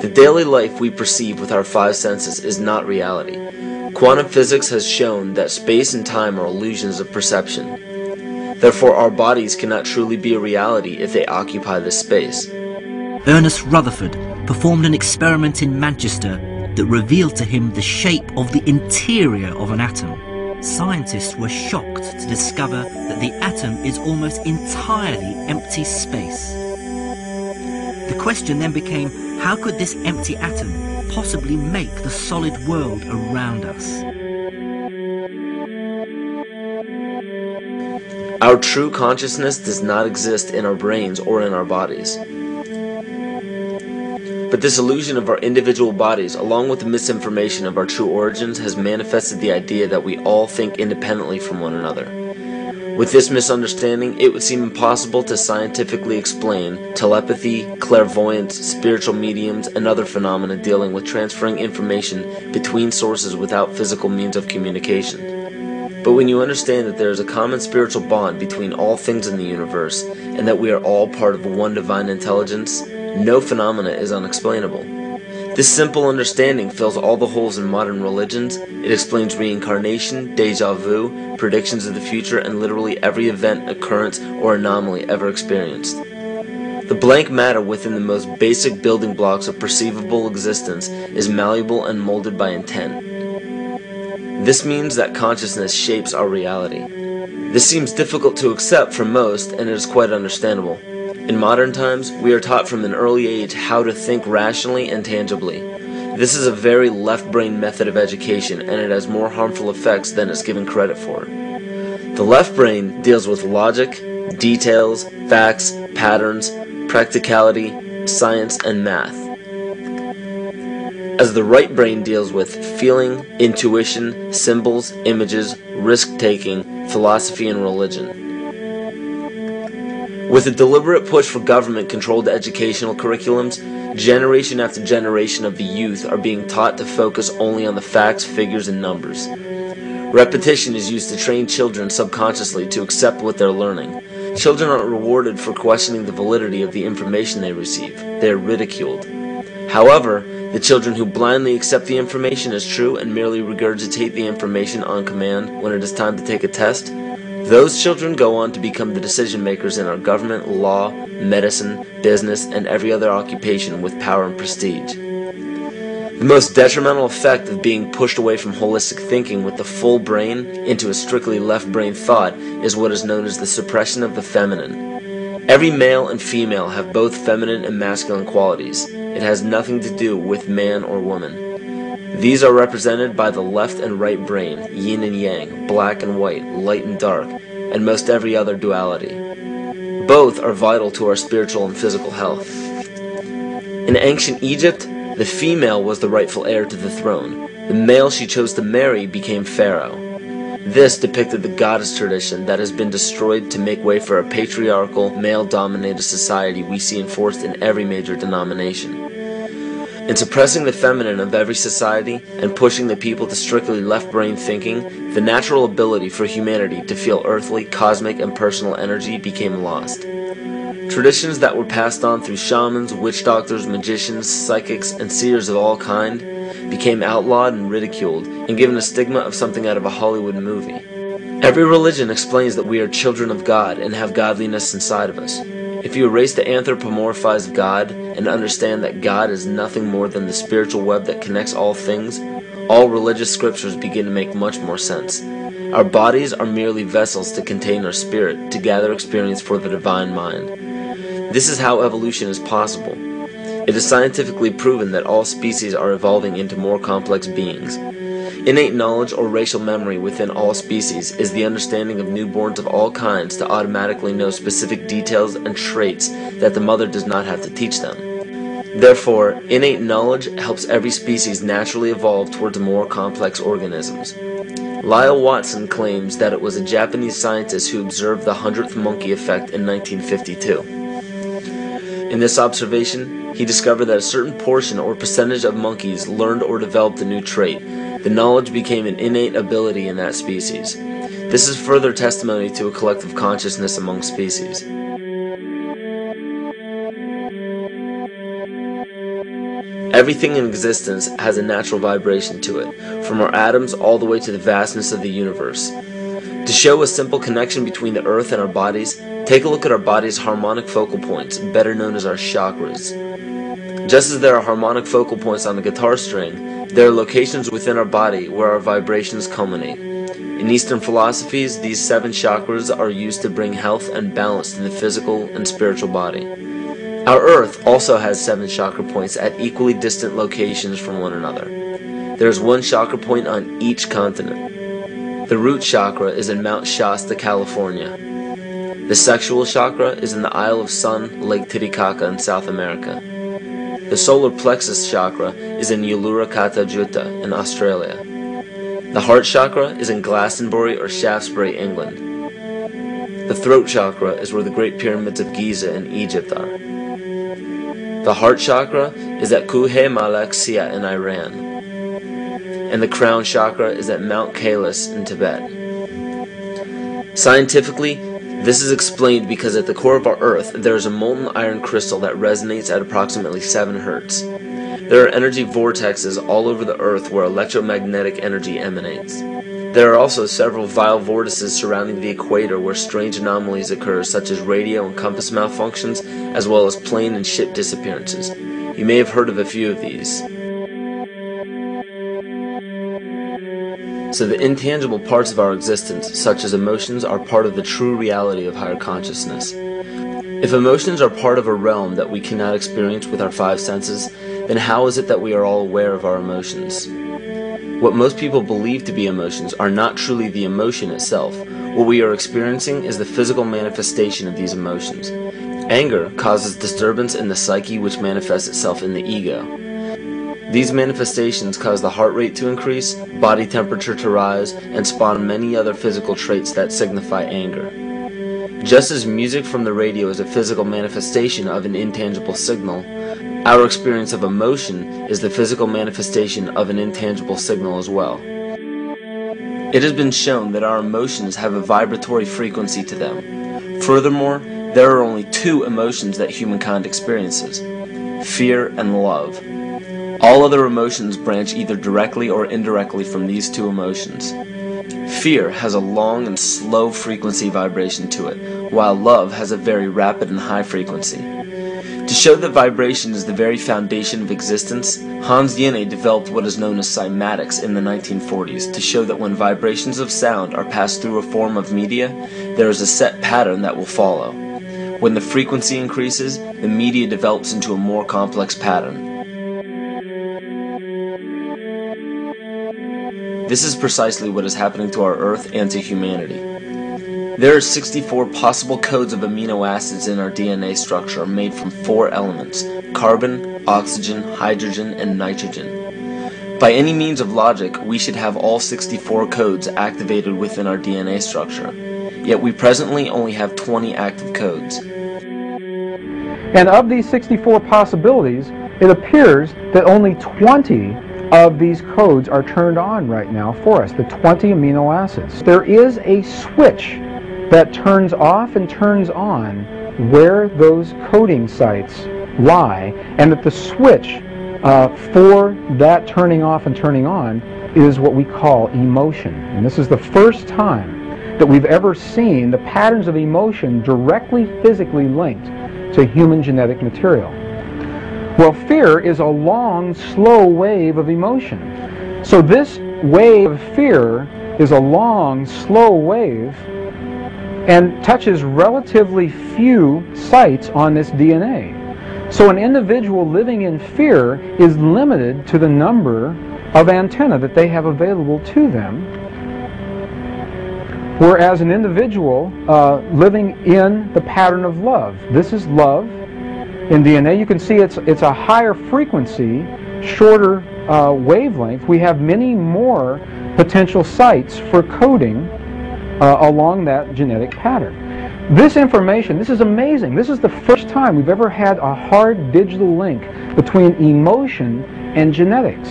The daily life we perceive with our five senses is not reality. Quantum physics has shown that space and time are illusions of perception. Therefore, our bodies cannot truly be a reality if they occupy this space. Ernest Rutherford performed an experiment in Manchester that revealed to him the shape of the interior of an atom. Scientists were shocked to discover that the atom is almost entirely empty space. The question then became, how could this empty atom possibly make the solid world around us? Our true consciousness does not exist in our brains or in our bodies. But this illusion of our individual bodies, along with the misinformation of our true origins, has manifested the idea that we all think independently from one another. With this misunderstanding, it would seem impossible to scientifically explain telepathy, clairvoyance, spiritual mediums, and other phenomena dealing with transferring information between sources without physical means of communication. But when you understand that there is a common spiritual bond between all things in the universe, and that we are all part of one divine intelligence, no phenomena is unexplainable. This simple understanding fills all the holes in modern religions. It explains reincarnation, déjà vu, predictions of the future, and literally every event, occurrence, or anomaly ever experienced. The blank matter within the most basic building blocks of perceivable existence is malleable and molded by intent. This means that consciousness shapes our reality. This seems difficult to accept for most, and it is quite understandable. In modern times, we are taught from an early age how to think rationally and tangibly. This is a very left-brain method of education, and it has more harmful effects than it's given credit for. The left brain deals with logic, details, facts, patterns, practicality, science, and math, as the right brain deals with feeling, intuition, symbols, images, risk-taking, philosophy, and religion. With a deliberate push for government-controlled educational curriculums, generation after generation of the youth are being taught to focus only on the facts, figures, and numbers. Repetition is used to train children subconsciously to accept what they're learning. Children aren't rewarded for questioning the validity of the information they receive. They are ridiculed. However, the children who blindly accept the information as true and merely regurgitate the information on command when it is time to take a test, those children go on to become the decision makers in our government, law, medicine, business, and every other occupation with power and prestige. The most detrimental effect of being pushed away from holistic thinking with the full brain into a strictly left brain thought is what is known as the suppression of the feminine. Every male and female have both feminine and masculine qualities. It has nothing to do with man or woman. These are represented by the left and right brain, yin and yang, black and white, light and dark, and most every other duality. Both are vital to our spiritual and physical health. In ancient Egypt, the female was the rightful heir to the throne. The male she chose to marry became pharaoh. This depicted the goddess tradition that has been destroyed to make way for a patriarchal, male-dominated society we see enforced in every major denomination. In suppressing the feminine of every society and pushing the people to strictly left-brain thinking, the natural ability for humanity to feel earthly, cosmic, and personal energy became lost. Traditions that were passed on through shamans, witch doctors, magicians, psychics, and seers of all kind became outlawed and ridiculed and given a stigma of something out of a Hollywood movie. Every religion explains that we are children of God and have godliness inside of us. If you erase the anthropomorphized God and understand that God is nothing more than the spiritual web that connects all things, all religious scriptures begin to make much more sense. Our bodies are merely vessels to contain our spirit, to gather experience for the divine mind. This is how evolution is possible. It is scientifically proven that all species are evolving into more complex beings. Innate knowledge or racial memory within all species is the understanding of newborns of all kinds to automatically know specific details and traits that the mother does not have to teach them. Therefore, innate knowledge helps every species naturally evolve towards more complex organisms. Lyle Watson claims that it was a Japanese scientist who observed the 100th monkey effect in 1952. In this observation, he discovered that a certain portion or percentage of monkeys learned or developed a new trait. The knowledge became an innate ability in that species. This is further testimony to a collective consciousness among species. Everything in existence has a natural vibration to it, from our atoms all the way to the vastness of the universe. To show a simple connection between the earth and our bodies, take a look at our body's harmonic focal points, better known as our chakras. Just as there are harmonic focal points on a guitar string, there are locations within our body where our vibrations culminate. In Eastern philosophies, these 7 chakras are used to bring health and balance to the physical and spiritual body. Our Earth also has 7 chakra points at equally distant locations from one another. There is 1 chakra point on each continent. The root chakra is in Mount Shasta, California. The sexual chakra is in the Isle of Sun, Lake Titicaca in South America. The solar plexus chakra is in Uluru Kata Juta in Australia. The heart chakra is in Glastonbury or Shaftesbury, England. The throat chakra is where the Great Pyramids of Giza in Egypt are. The heart chakra is at Kuhe Malak Sia in Iran. And the crown chakra is at Mount Kailas in Tibet. Scientifically, this is explained because at the core of our Earth there is a molten iron crystal that resonates at approximately 7 Hertz. There are energy vortexes all over the Earth where electromagnetic energy emanates. There are also several vile vortices surrounding the equator where strange anomalies occur, such as radio and compass malfunctions, as well as plane and ship disappearances. You may have heard of a few of these. So the intangible parts of our existence, such as emotions, are part of the true reality of higher consciousness. If emotions are part of a realm that we cannot experience with our 5 senses, then how is it that we are all aware of our emotions? What most people believe to be emotions are not truly the emotion itself. What we are experiencing is the physical manifestation of these emotions. Anger causes disturbance in the psyche, which manifests itself in the ego. These manifestations cause the heart rate to increase, body temperature to rise, and spawn many other physical traits that signify anger. Just as music from the radio is a physical manifestation of an intangible signal, our experience of emotion is the physical manifestation of an intangible signal as well. It has been shown that our emotions have a vibratory frequency to them. Furthermore, there are only 2 emotions that humankind experiences: fear and love. All other emotions branch either directly or indirectly from these 2 emotions. Fear has a long and slow frequency vibration to it, while love has a very rapid and high frequency. To show that vibration is the very foundation of existence, Hans Jenne developed what is known as cymatics in the 1940s to show that when vibrations of sound are passed through a form of media, there is a set pattern that will follow. When the frequency increases, the media develops into a more complex pattern. This is precisely what is happening to our Earth and to humanity. There are 64 possible codes of amino acids in our DNA structure made from 4 elements: carbon, oxygen, hydrogen, and nitrogen. By any means of logic, we should have all 64 codes activated within our DNA structure. Yet we presently only have 20 active codes. And of these 64 possibilities, it appears that only 20 of these codes are turned on right now for us, the 20 amino acids. There is a switch that turns off and turns on where those coding sites lie, and that the switch for that turning off and turning on is what we call emotion. And this is the first time that we've ever seen the patterns of emotion directly physically linked to human genetic material. Well, fear is a long, slow wave of emotion. So this wave of fear is a long, slow wave and touches relatively few sites on this DNA. So an individual living in fear is limited to the number of antennae that they have available to them, whereas an individual living in the pattern of love, this is love in DNA, you can see it's a higher frequency, shorter wavelength. We have many more potential sites for coding along that genetic pattern. This information, this is amazing. This is the first time we've ever had a hard digital link between emotion and genetics.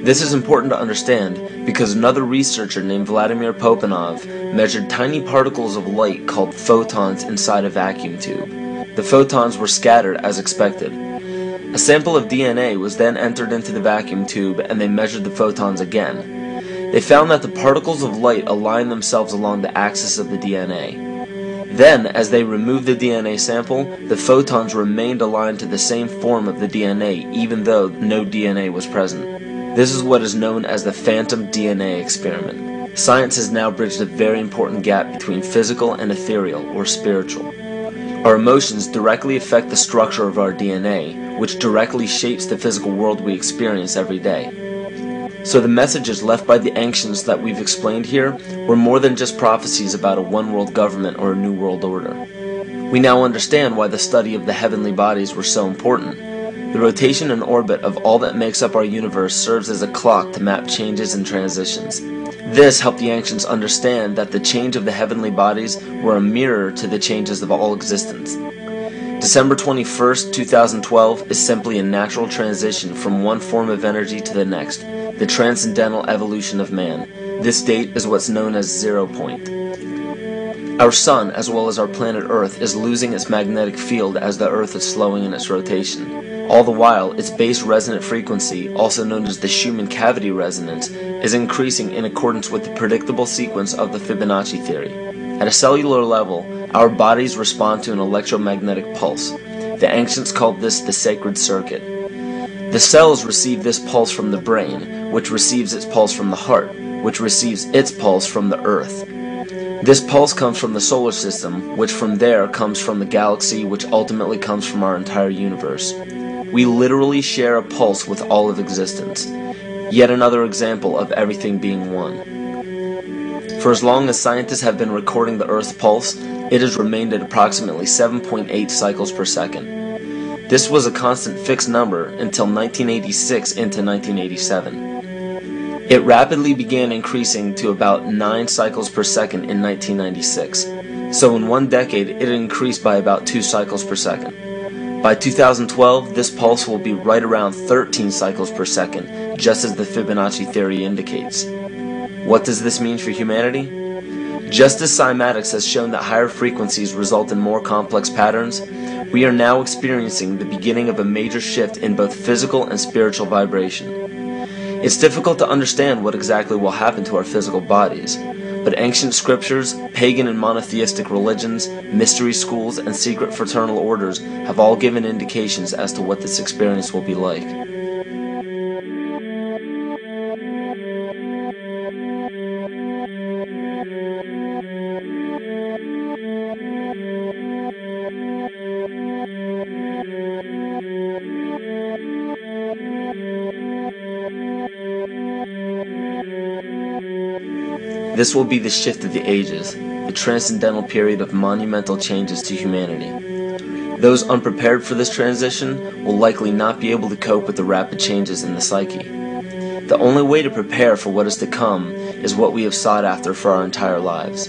This is important to understand because another researcher named Vladimir Popanov measured tiny particles of light called photons inside a vacuum tube. The photons were scattered as expected. A sample of DNA was then entered into the vacuum tube and they measured the photons again. They found that the particles of light aligned themselves along the axis of the DNA. Then, as they removed the DNA sample, the photons remained aligned to the same form of the DNA even though no DNA was present. This is what is known as the phantom DNA experiment. Science has now bridged a very important gap between physical and ethereal, or spiritual. Our emotions directly affect the structure of our DNA, which directly shapes the physical world we experience every day. So the messages left by the ancients that we've explained here were more than just prophecies about a one-world government or a new world order. We now understand why the study of the heavenly bodies were so important. The rotation and orbit of all that makes up our universe serves as a clock to map changes and transitions. This helped the ancients understand that the change of the heavenly bodies were a mirror to the changes of all existence. December 21st, 2012 is simply a natural transition from one form of energy to the next, the transcendental evolution of man. This date is what's known as 0 point. Our sun, as well as our planet Earth, is losing its magnetic field as the Earth is slowing in its rotation. All the while, its base resonant frequency, also known as the Schumann cavity resonance, is increasing in accordance with the predictable sequence of the Fibonacci theory. At a cellular level, our bodies respond to an electromagnetic pulse. The ancients called this the sacred circuit. The cells receive this pulse from the brain, which receives its pulse from the heart, which receives its pulse from the earth. This pulse comes from the solar system, which from there comes from the galaxy, which ultimately comes from our entire universe. We literally share a pulse with all of existence. Yet another example of everything being one. For as long as scientists have been recording the Earth's pulse, it has remained at approximately 7.8 cycles per second. This was a constant fixed number until 1986 into 1987. It rapidly began increasing to about 9 cycles per second in 1996. So in one decade, it increased by about 2 cycles per second. By 2012, this pulse will be right around 13 cycles per second, just as the Fibonacci theory indicates. What does this mean for humanity? Just as cymatics has shown that higher frequencies result in more complex patterns, we are now experiencing the beginning of a major shift in both physical and spiritual vibration. It's difficult to understand what exactly will happen to our physical bodies, but ancient scriptures, pagan and monotheistic religions, mystery schools, and secret fraternal orders have all given indications as to what this experience will be like. This will be the shift of the ages, the transcendental period of monumental changes to humanity. Those unprepared for this transition will likely not be able to cope with the rapid changes in the psyche. The only way to prepare for what is to come is what we have sought after for our entire lives: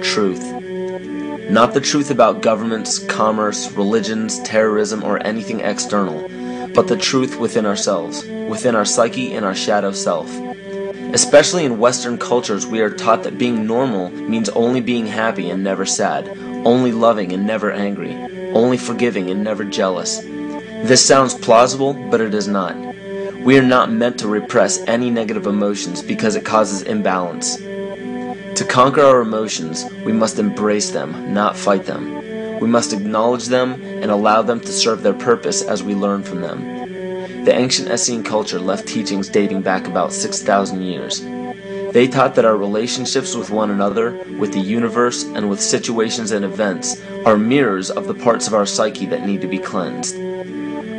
truth. Not the truth about governments, commerce, religions, terrorism, or anything external, but the truth within ourselves, within our psyche and our shadow self. Especially in Western cultures, we are taught that being normal means only being happy and never sad, only loving and never angry, only forgiving and never jealous. This sounds plausible, but it is not. We are not meant to repress any negative emotions because it causes imbalance. To conquer our emotions, we must embrace them, not fight them. We must acknowledge them and allow them to serve their purpose as we learn from them. The ancient Essene culture left teachings dating back about 6,000 years. They taught that our relationships with one another, with the universe, and with situations and events are mirrors of the parts of our psyche that need to be cleansed.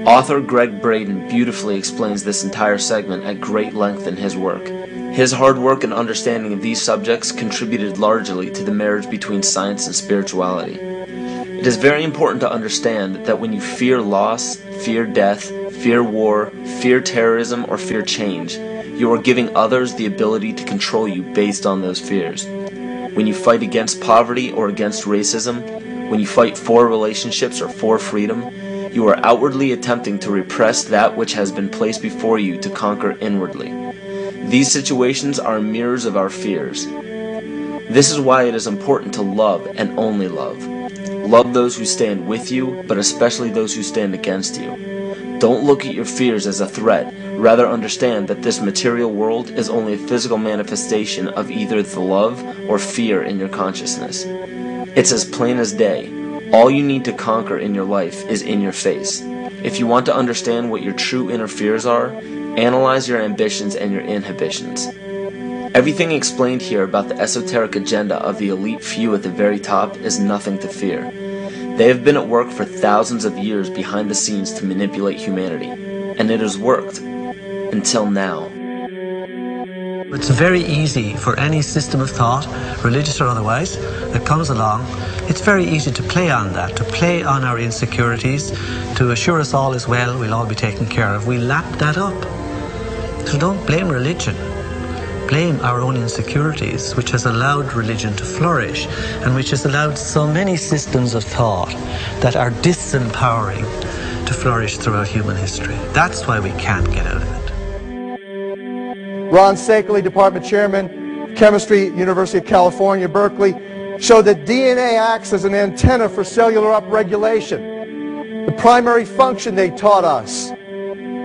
Author Greg Braden beautifully explains this entire segment at great length in his work. His hard work and understanding of these subjects contributed largely to the marriage between science and spirituality. It is very important to understand that when you fear loss, fear death, fear war, fear terrorism, or fear change, you are giving others the ability to control you based on those fears. When you fight against poverty or against racism, when you fight for relationships or for freedom, you are outwardly attempting to repress that which has been placed before you to conquer inwardly. These situations are mirrors of our fears. This is why it is important to love and only love. Love those who stand with you, but especially those who stand against you. Don't look at your fears as a threat. Rather understand that this material world is only a physical manifestation of either the love or fear in your consciousness. It's as plain as day. All you need to conquer in your life is in your face. If you want to understand what your true inner fears are, analyze your ambitions and your inhibitions. Everything explained here about the esoteric agenda of the elite few at the very top is nothing to fear. They have been at work for thousands of years behind the scenes to manipulate humanity, and it has worked. Until now. It's very easy for any system of thought, religious or otherwise, that comes along. It's very easy to play on that, to play on our insecurities, to assure us all is well, we'll all be taken care of. We lap that up. So don't blame religion. Blame our own insecurities, which has allowed religion to flourish, and which has allowed so many systems of thought that are disempowering to flourish throughout human history. That's why we can't get out of it. Ron Sakeley, Department Chairman, Chemistry, University of California, Berkeley, showed that DNA acts as an antenna for cellular upregulation. The primary function they taught us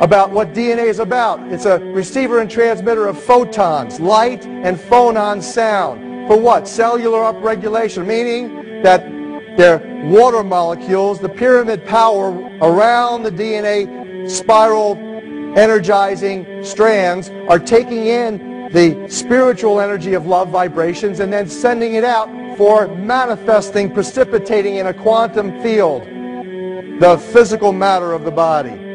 about what DNA is about. It's a receiver and transmitter of photons, light and phonon sound. For what? Cellular upregulation, meaning that their water molecules, the pyramid power around the DNA spiral energizing strands, are taking in the spiritual energy of love vibrations and then sending it out for manifesting, precipitating in a quantum field, the physical matter of the body.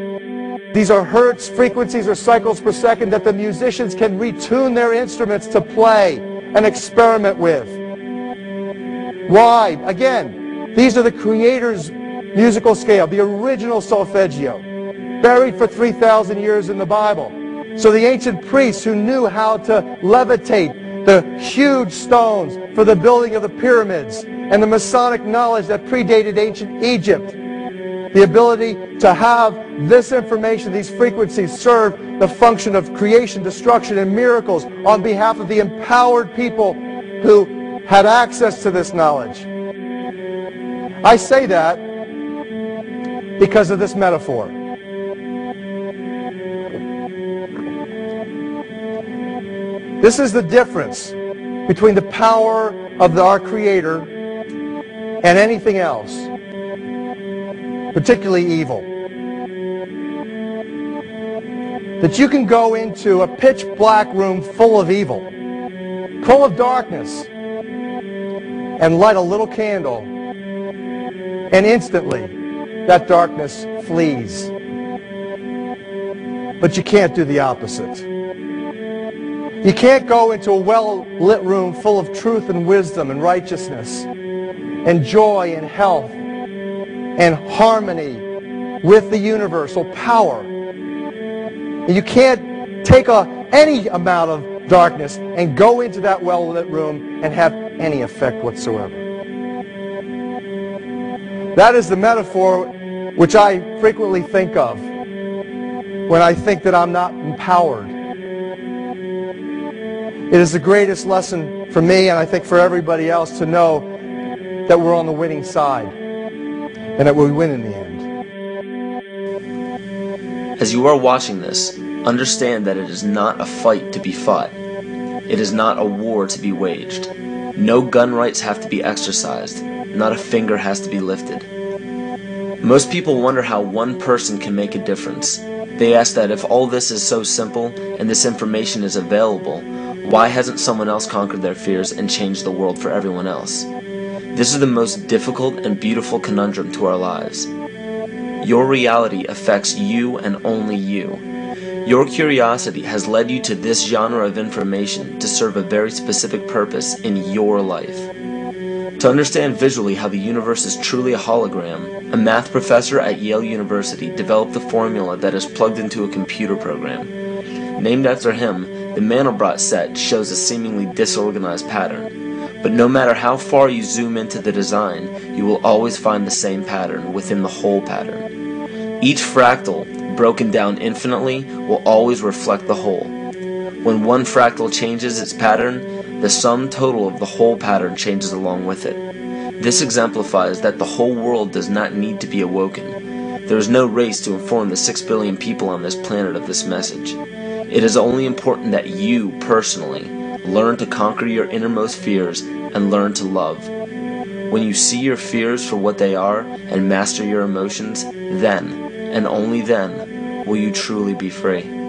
These are hertz, frequencies, or cycles per second that the musicians can retune their instruments to play and experiment with. Why? Again, these are the Creator's musical scale, the original solfeggio, buried for 3,000 years in the Bible. So the ancient priests who knew how to levitate the huge stones for the building of the pyramids, and the Masonic knowledge that predated ancient Egypt, the ability to have this information, these frequencies, serve the function of creation, destruction, and miracles on behalf of the empowered people who had access to this knowledge. I say that because of this metaphor. This is the difference between the power of our Creator and anything else, particularly evil. That you can go into a pitch black room full of evil, full of darkness, and light a little candle, and instantly that darkness flees. But you can't do the opposite. You can't go into a well-lit room full of truth and wisdom and righteousness and joy and health and harmony with the universal power. And you can't take any amount of darkness and go into that well-lit room and have any effect whatsoever. That is the metaphor which I frequently think of when I think that I'm not empowered. It is the greatest lesson for me, and I think for everybody else, to know that we're on the winning side and that we win in the end. As you are watching this, understand that it is not a fight to be fought. It is not a war to be waged. No gun rights have to be exercised. Not a finger has to be lifted. Most people wonder how one person can make a difference. They ask that if all this is so simple and this information is available, why hasn't someone else conquered their fears and changed the world for everyone else? This is the most difficult and beautiful conundrum to our lives. Your reality affects you and only you. Your curiosity has led you to this genre of information to serve a very specific purpose in your life. To understand visually how the universe is truly a hologram, a math professor at Yale University developed a formula that is plugged into a computer program. Named after him, the Mandelbrot set shows a seemingly disorganized pattern. But no matter how far you zoom into the design, you will always find the same pattern within the whole pattern. Each fractal, broken down infinitely, will always reflect the whole. When one fractal changes its pattern, the sum total of the whole pattern changes along with it. This exemplifies that the whole world does not need to be awoken. There is no race to inform the 6 billion people on this planet of this message. It is only important that you, personally, learn to conquer your innermost fears and learn to love. When you see your fears for what they are and master your emotions, then, and only then, will you truly be free.